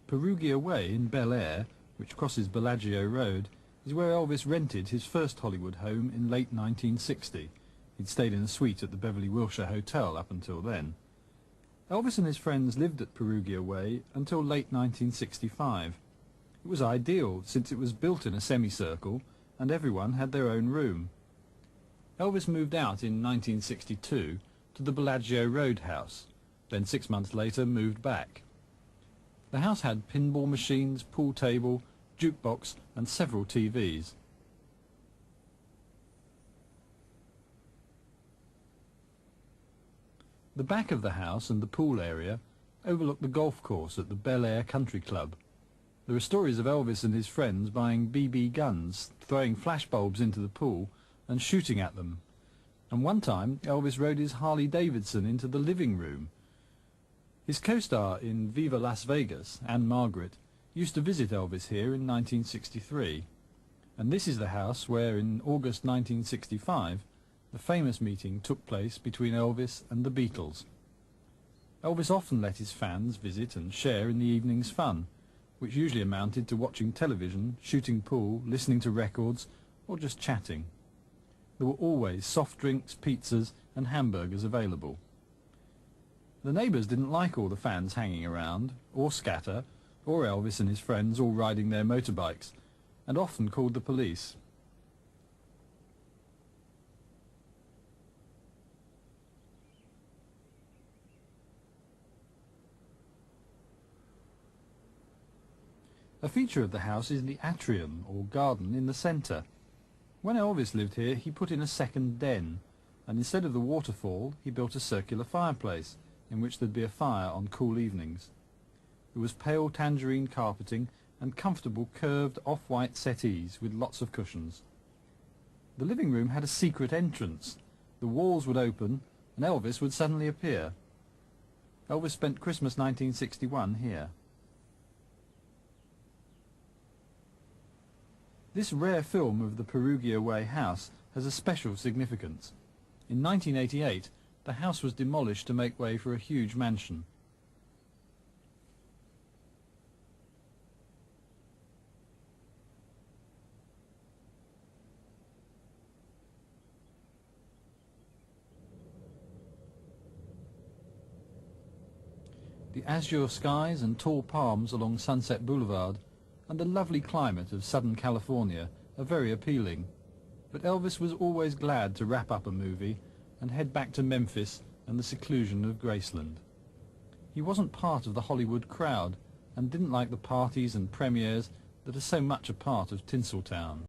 Perugia Way in Bel Air, which crosses Bellagio Road, is where Elvis rented his first Hollywood home in late 1960. He'd stayed in a suite at the Beverly Wilshire Hotel up until then. Elvis and his friends lived at Perugia Way until late 1965. It was ideal since it was built in a semicircle and everyone had their own room. Elvis moved out in 1962 to the Bellagio Road house, then 6 months later moved back. The house had pinball machines, pool table, jukebox and several TVs. The back of the house and the pool area overlooked the golf course at the Bel Air Country Club. There are stories of Elvis and his friends buying BB guns, throwing flashbulbs into the pool and shooting at them. And one time Elvis rode his Harley-Davidson into the living room. His co-star in Viva Las Vegas, Anne Margaret, used to visit Elvis here in 1963. And this is the house where in August 1965 the famous meeting took place between Elvis and the Beatles. Elvis often let his fans visit and share in the evening's fun, which usually amounted to watching television, shooting pool, listening to records, or just chatting. There were always soft drinks, pizzas, and hamburgers available. The neighbours didn't like all the fans hanging around, or scatter, or Elvis and his friends all riding their motorbikes, and often called the police. A feature of the house is the atrium, or garden, in the centre. When Elvis lived here, he put in a second den, and instead of the waterfall, he built a circular fireplace, in which there'd be a fire on cool evenings. There was pale tangerine carpeting and comfortable curved off-white settees with lots of cushions. The living room had a secret entrance. The walls would open, and Elvis would suddenly appear. Elvis spent Christmas 1961 here. This rare film of the Perugia Way house has a special significance. In 1988, the house was demolished to make way for a huge mansion. The azure skies and tall palms along Sunset Boulevard and the lovely climate of Southern California are very appealing. But Elvis was always glad to wrap up a movie and head back to Memphis and the seclusion of Graceland. He wasn't part of the Hollywood crowd and didn't like the parties and premieres that are so much a part of Tinseltown.